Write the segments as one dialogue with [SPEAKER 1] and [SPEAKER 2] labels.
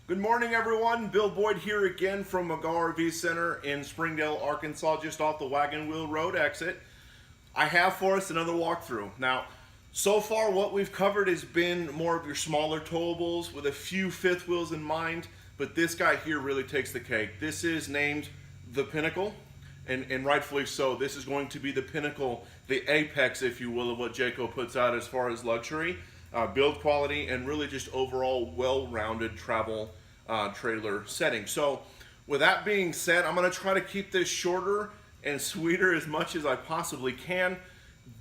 [SPEAKER 1] Good morning, everyone. Bill Boyd here again from McGaw RV Center in Springdale, Arkansas, just off the Wagon Wheel Road exit. I have for us another walkthrough. Now, so far what we've covered has been more of your smaller towables with a few fifth wheels in mind, but this guy here really takes the cake. This is named the Pinnacle, and rightfully so. This is going to be the pinnacle, the apex, if you will, of what Jayco puts out as far as luxury. Build quality, and really just overall well-rounded travel trailer setting. So with that being said, I'm going to try to keep this shorter and sweeter as much as I possibly can.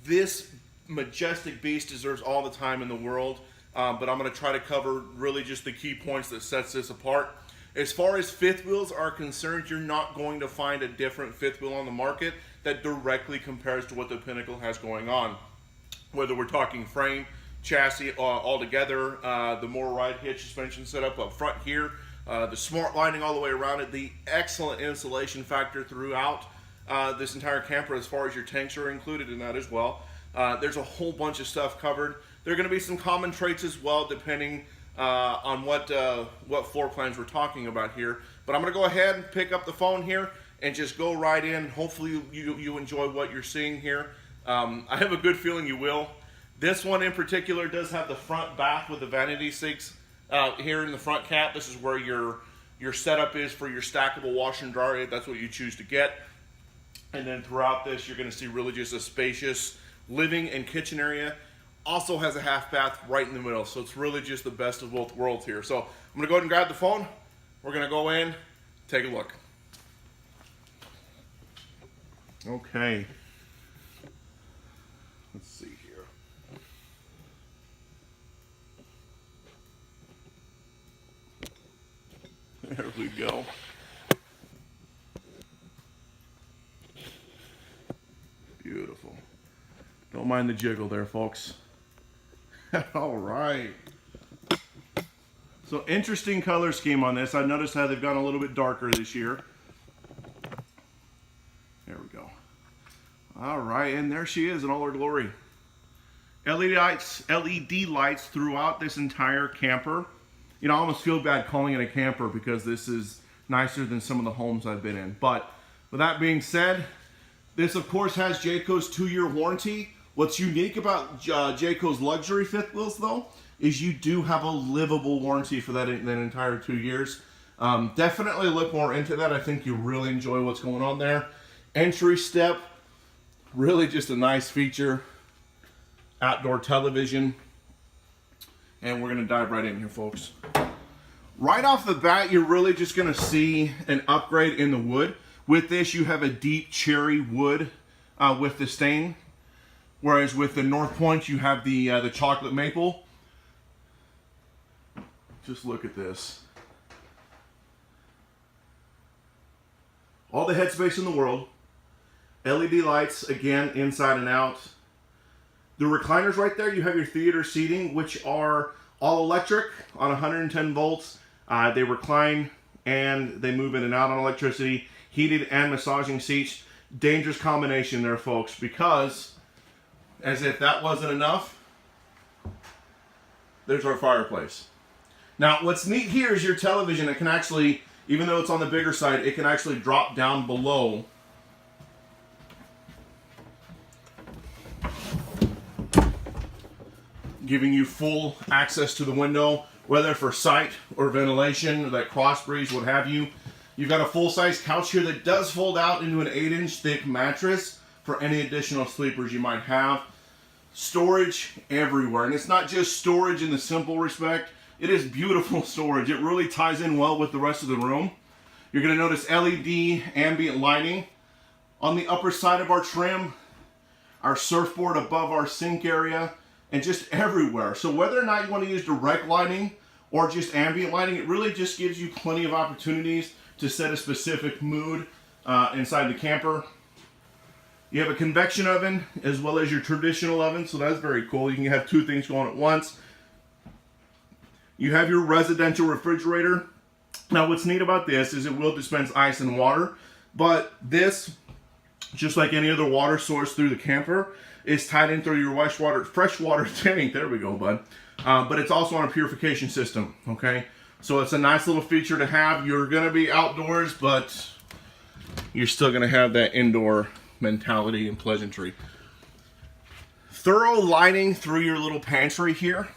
[SPEAKER 1] This majestic beast deserves all the time in the world, but I'm going to try to cover really just the key points that sets this apart. As far as fifth wheels are concerned, you're not going to find a different fifth wheel on the market that directly compares to what the Pinnacle has going on. Whether we're talking frame, chassis altogether, the more ride hitch suspension setup up front here, the smart lighting all the way around it, the excellent insulation factor throughout this entire camper as far as your tanks are included in that as well. There's a whole bunch of stuff covered. There are going to be some common traits as well depending on what floor plans we're talking about here. But I'm going to go ahead and pick up the phone here and just go right in. Hopefully you enjoy what you're seeing here. I have a good feeling you will. This one in particular does have the front bath with the vanity sinks here in the front cap. This is where your setup is for your stackable washer and dryer if that's what you choose to get. And then throughout this, you're going to see really just a spacious living and kitchen area. Also has a half bath right in the middle, so it's really just the best of both worlds here. So I'm going to go ahead and grab the phone. We're going to go in, take a look. Okay. Let's see here. There we go. Beautiful. Don't mind the jiggle there, folks. All right. So interesting color scheme on this. I noticed how they've gone a little bit darker this year. There we go. All right, and there she is in all her glory. LED lights throughout this entire camper. You know, I almost feel bad calling it a camper because this is nicer than some of the homes I've been in. But with that being said, this of course has Jayco's 2-year warranty. What's unique about Jayco's luxury fifth wheels though, is you do have a livable warranty for that entire 2 years. Definitely look more into that. I think you really enjoy what's going on there. Entry step, really just a nice feature. Outdoor television. And we're going to dive right in here, folks. Right off the bat, you're really just going to see an upgrade in the wood. With this, you have a deep cherry wood with the stain. Whereas with the North Points, you have the chocolate maple. Just look at this. All the headspace in the world. LED lights, again, inside and out. The recliners right there, you have your theater seating, which are all electric on 110 volts. They recline and they move in and out on electricity. Heated and massaging seats. Dangerous combination there, folks, because as if that wasn't enough, there's our fireplace. Now, what's neat here is your television. It can actually, even though it's on the bigger side, it can actually drop down below. Giving you full access to the window, whether for sight or ventilation, or that cross breeze, what have you. You've got a full-size couch here that does fold out into an 8-inch thick mattress for any additional sleepers you might have. Storage everywhere, and it's not just storage in the simple respect. It is beautiful storage. It really ties in well with the rest of the room. You're going to notice LED ambient lighting on the upper side of our trim, our surfboard above our sink area, and just everywhere. So whether or not you want to use direct lighting or just ambient lighting, it really just gives you plenty of opportunities to set a specific mood inside the camper. You have a convection oven as well as your traditional oven, so that's very cool. You can have two things going at once. You have your residential refrigerator. Now what's neat about this is it will dispense ice and water, but this, just like any other water source through the camper, is tied in through your freshwater tank. There we go, bud. But it's also on a purification system, okay? So it's a nice little feature to have. You're gonna be outdoors, but you're still gonna have that indoor mentality and pleasantry. Thorough lighting through your little pantry here.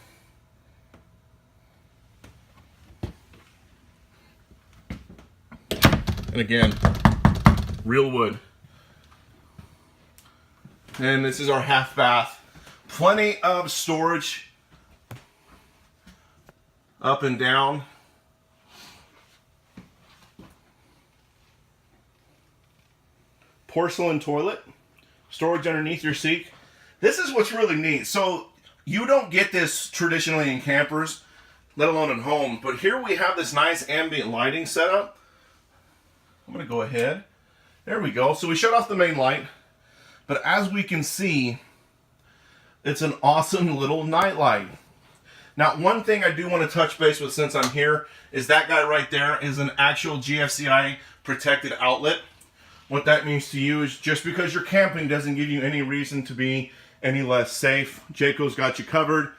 [SPEAKER 1] And again, real wood. And this is our half bath. Plenty of storage up and down. Porcelain toilet. Storage underneath your sink. This is what's really neat. So you don't get this traditionally in campers, let alone at home. But here we have this nice ambient lighting setup. I'm going to go ahead. There we go. So we shut off the main light. But as we can see, it's an awesome little night light. Now, one thing I do want to touch base with since I'm here is that guy right there is an actual GFCI protected outlet. What that means to you is just because you're camping doesn't give you any reason to be any less safe. Jayco's got you covered.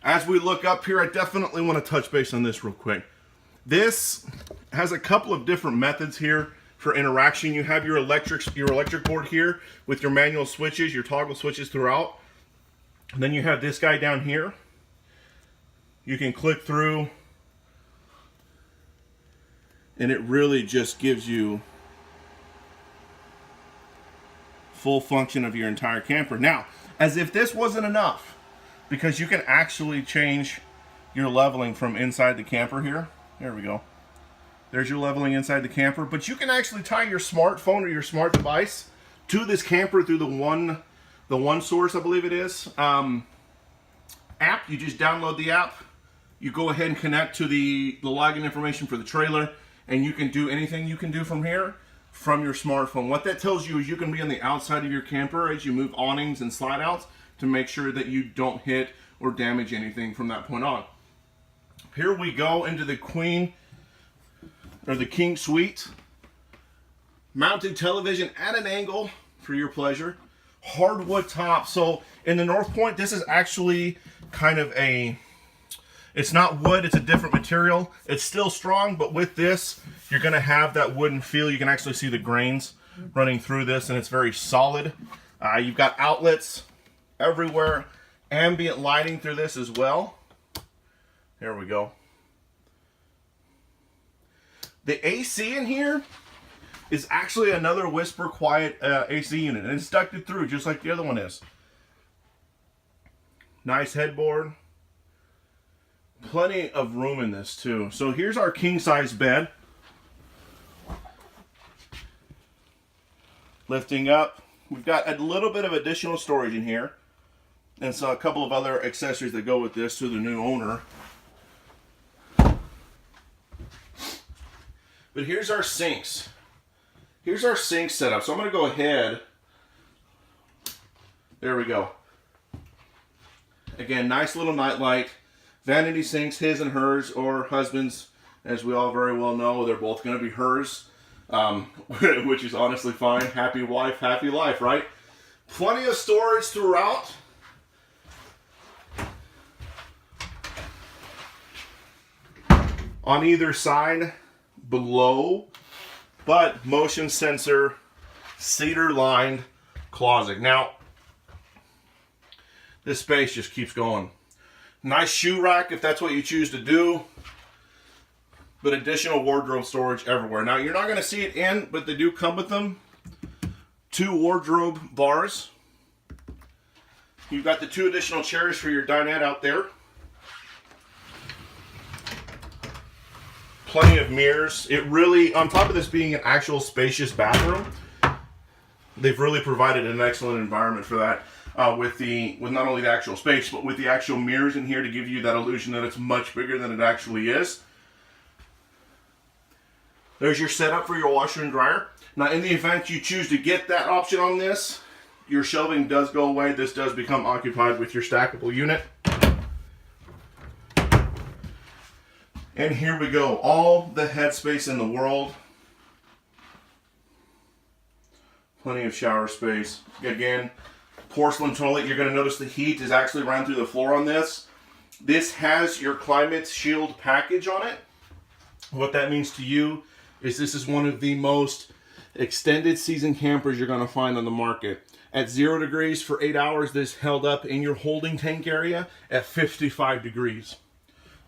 [SPEAKER 1] As we look up here, I definitely want to touch base on this real quick. This has a couple of different methods here for interaction. You have your electric board here with your manual switches, your toggle switches throughout. And then you have this guy down here. You can click through and it really just gives you full function of your entire camper. Now, as if this wasn't enough, because you can actually change your leveling from inside the camper here. There we go. There's your leveling inside the camper. But you can actually tie your smartphone or your smart device to this camper through the one source, I believe it is, app. You just download the app. You go ahead and connect to the login information for the trailer, and you can do anything you can do from here from your smartphone. What that tells you is you can be on the outside of your camper as you move awnings and slide outs to make sure that you don't hit or damage anything from that point on. Here we go into the queen or the king suite. Mounted television at an angle for your pleasure. Hardwood top. So in the North Point, this is actually kind of it's not wood, it's a different material. It's still strong, but with this, you're gonna have that wooden feel. You can actually see the grains running through this, and it's very solid. You've got outlets everywhere. Ambient lighting through this as well. There we go. The AC in here is actually another Whisper Quiet AC unit, and it's ducted through just like the other one is. Nice headboard. Plenty of room in this too. So here's our king size bed. Lifting up. We've got a little bit of additional storage in here. And so a couple of other accessories that go with this to the new owner. But here's our sinks. Here's our sink setup. So I'm going to go ahead. There we go. Again, nice little night light. Vanity sinks, his and hers, or husband's. As we all very well know, they're both going to be hers. Which is honestly fine. Happy wife, happy life, right? Plenty of storage throughout. On either side, below, but motion sensor, cedar lined closet. Now, this space just keeps going. Nice shoe rack if that's what you choose to do, but additional wardrobe storage everywhere. Now, you're not going to see it in, but they do come with them. 2 wardrobe bars. You've got the 2 additional chairs for your dinette out there. Plenty of mirrors. It really, on top of this being an actual spacious bathroom, they've really provided an excellent environment for that. With not only the actual space, but with the actual mirrors in here to give you that illusion that it's much bigger than it actually is. There's your setup for your washer and dryer. Now, in the event you choose to get that option on this, your shelving does go away. This does become occupied with your stackable unit. And here we go. All the headspace in the world. Plenty of shower space. Again, porcelain toilet. You're going to notice the heat is actually ran through the floor on this. This has your climate shield package on it. What that means to you is this is one of the most extended season campers you're going to find on the market. At 0 degrees for 8 hours, this held up in your holding tank area at 55 degrees.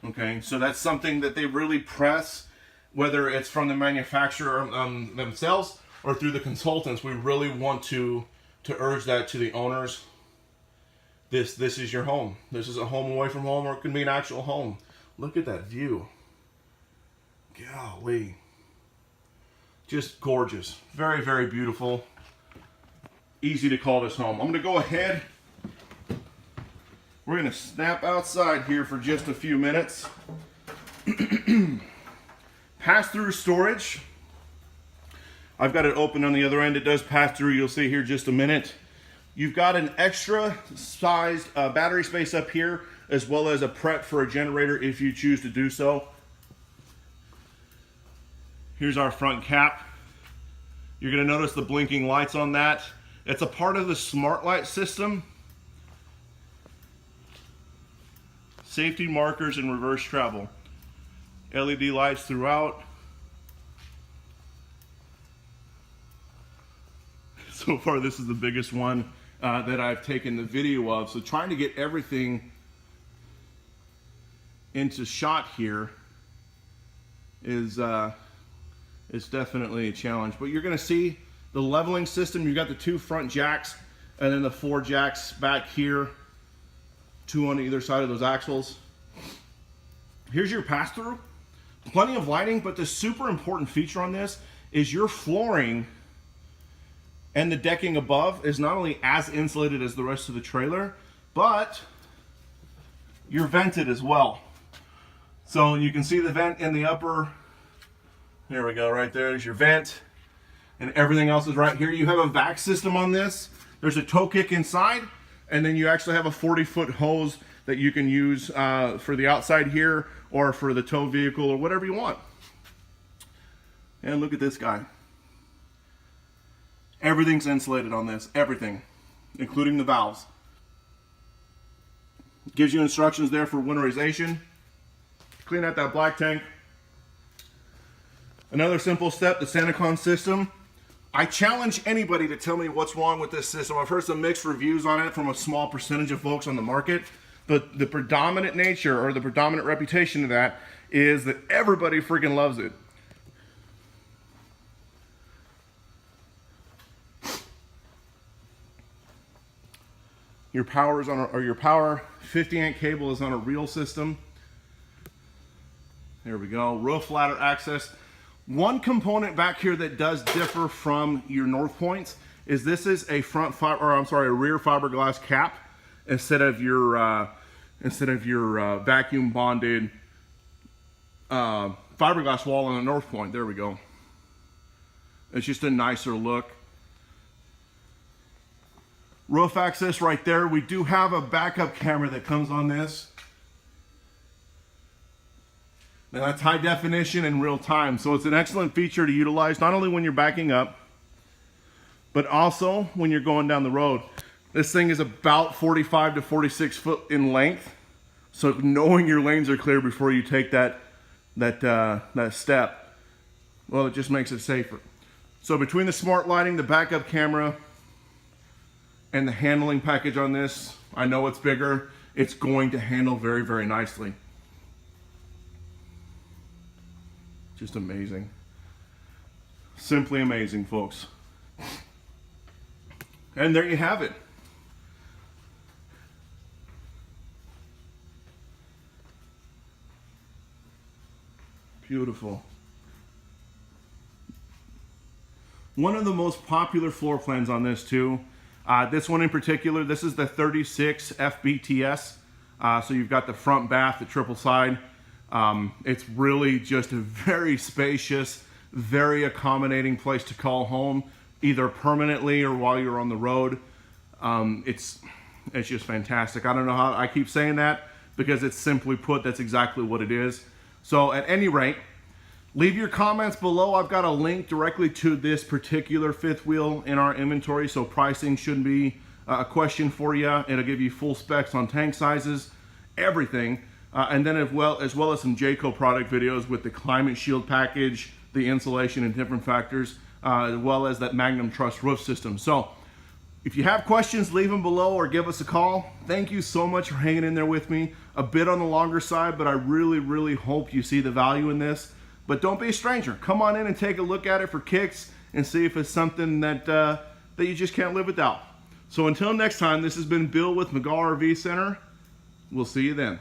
[SPEAKER 1] Okay, so that's something that they really press, whether it's from the manufacturer themselves or through the consultants. We really want to urge that to the owners. This is your home. This is a home away from home, or it can be an actual home. Look at that view. Golly. Just gorgeous. Very, very beautiful. Easy to call this home. I'm going to go ahead. We're going to snap outside here for just a few minutes. Pass-through storage. I've got it open on the other end. It does pass through. You'll see here just a minute. You've got an extra sized battery space up here, as well as a prep for a generator if you choose to do so. Here's our front cap. You're going to notice the blinking lights on that. It's a part of the smart light system. Safety markers and reverse travel. LED lights throughout. So far, this is the biggest one that I've taken the video of. So trying to get everything into shot here is definitely a challenge. But you're going to see the leveling system. You've got the 2 front jacks and then the 4 jacks back here, 2 on either side of those axles. Here's your pass-through. Plenty of lighting, but the super important feature on this is your flooring and the decking above is not only as insulated as the rest of the trailer, but you're vented as well. So you can see the vent in the upper. There we go, right there is your vent. And everything else is right here. You have a vac system on this. There's a toe kick inside, and then you actually have a 40-foot hose that you can use for the outside here or for the tow vehicle or whatever you want. And look at this guy. Everything's insulated on this, everything, including the valves. Gives you instructions there for winterization. Clean out that black tank. Another simple step, the SantaCon system. I challenge anybody to tell me what's wrong with this system. I've heard some mixed reviews on it from a small percentage of folks on the market, but the predominant nature or the predominant reputation of that is that everybody freaking loves it. Your power is on your power 50-amp cable is on a reel system. There we go. Roof ladder access. One component back here that does differ from your North Points is this is a rear fiberglass cap instead of your vacuum bonded fiberglass wall on the North Point. There we go. It's just a nicer look. Roof access right there. We do have a backup camera that comes on this. Now that's high definition in real time. So it's an excellent feature to utilize not only when you're backing up, but also when you're going down the road. This thing is about 45 to 46 foot in length. So knowing your lanes are clear before you take that step, well, it just makes it safer. So between the smart lighting, the backup camera, and the handling package on this, I know it's bigger. It's going to handle very, very nicely. Just amazing. Simply amazing, folks. And there you have it. Beautiful. One of the most popular floor plans on this too. This one in particular, this is the 36 FBTS. So you've got the front bath, the triple side. It's really just a very spacious, very accommodating place to call home, either permanently or while you're on the road. It's just fantastic. I don't know how I keep saying that because it's simply put, that's exactly what it is. So at any rate, leave your comments below. I've got a link directly to this particular fifth wheel in our inventory, so pricing shouldn't be a question for you. It'll give you full specs on tank sizes everything. And then as well as some Jayco product videos with the climate shield package, the insulation and different factors, as well as that Magnum Truss roof system. So if you have questions, leave them below or give us a call. Thank you so much for hanging in there with me. A bit on the longer side, but I really hope you see the value in this. But don't be a stranger. Come on in and take a look at it for kicks and see if it's something that that you just can't live without. So until next time, this has been Bill with McGaw RV Center. We'll see you then.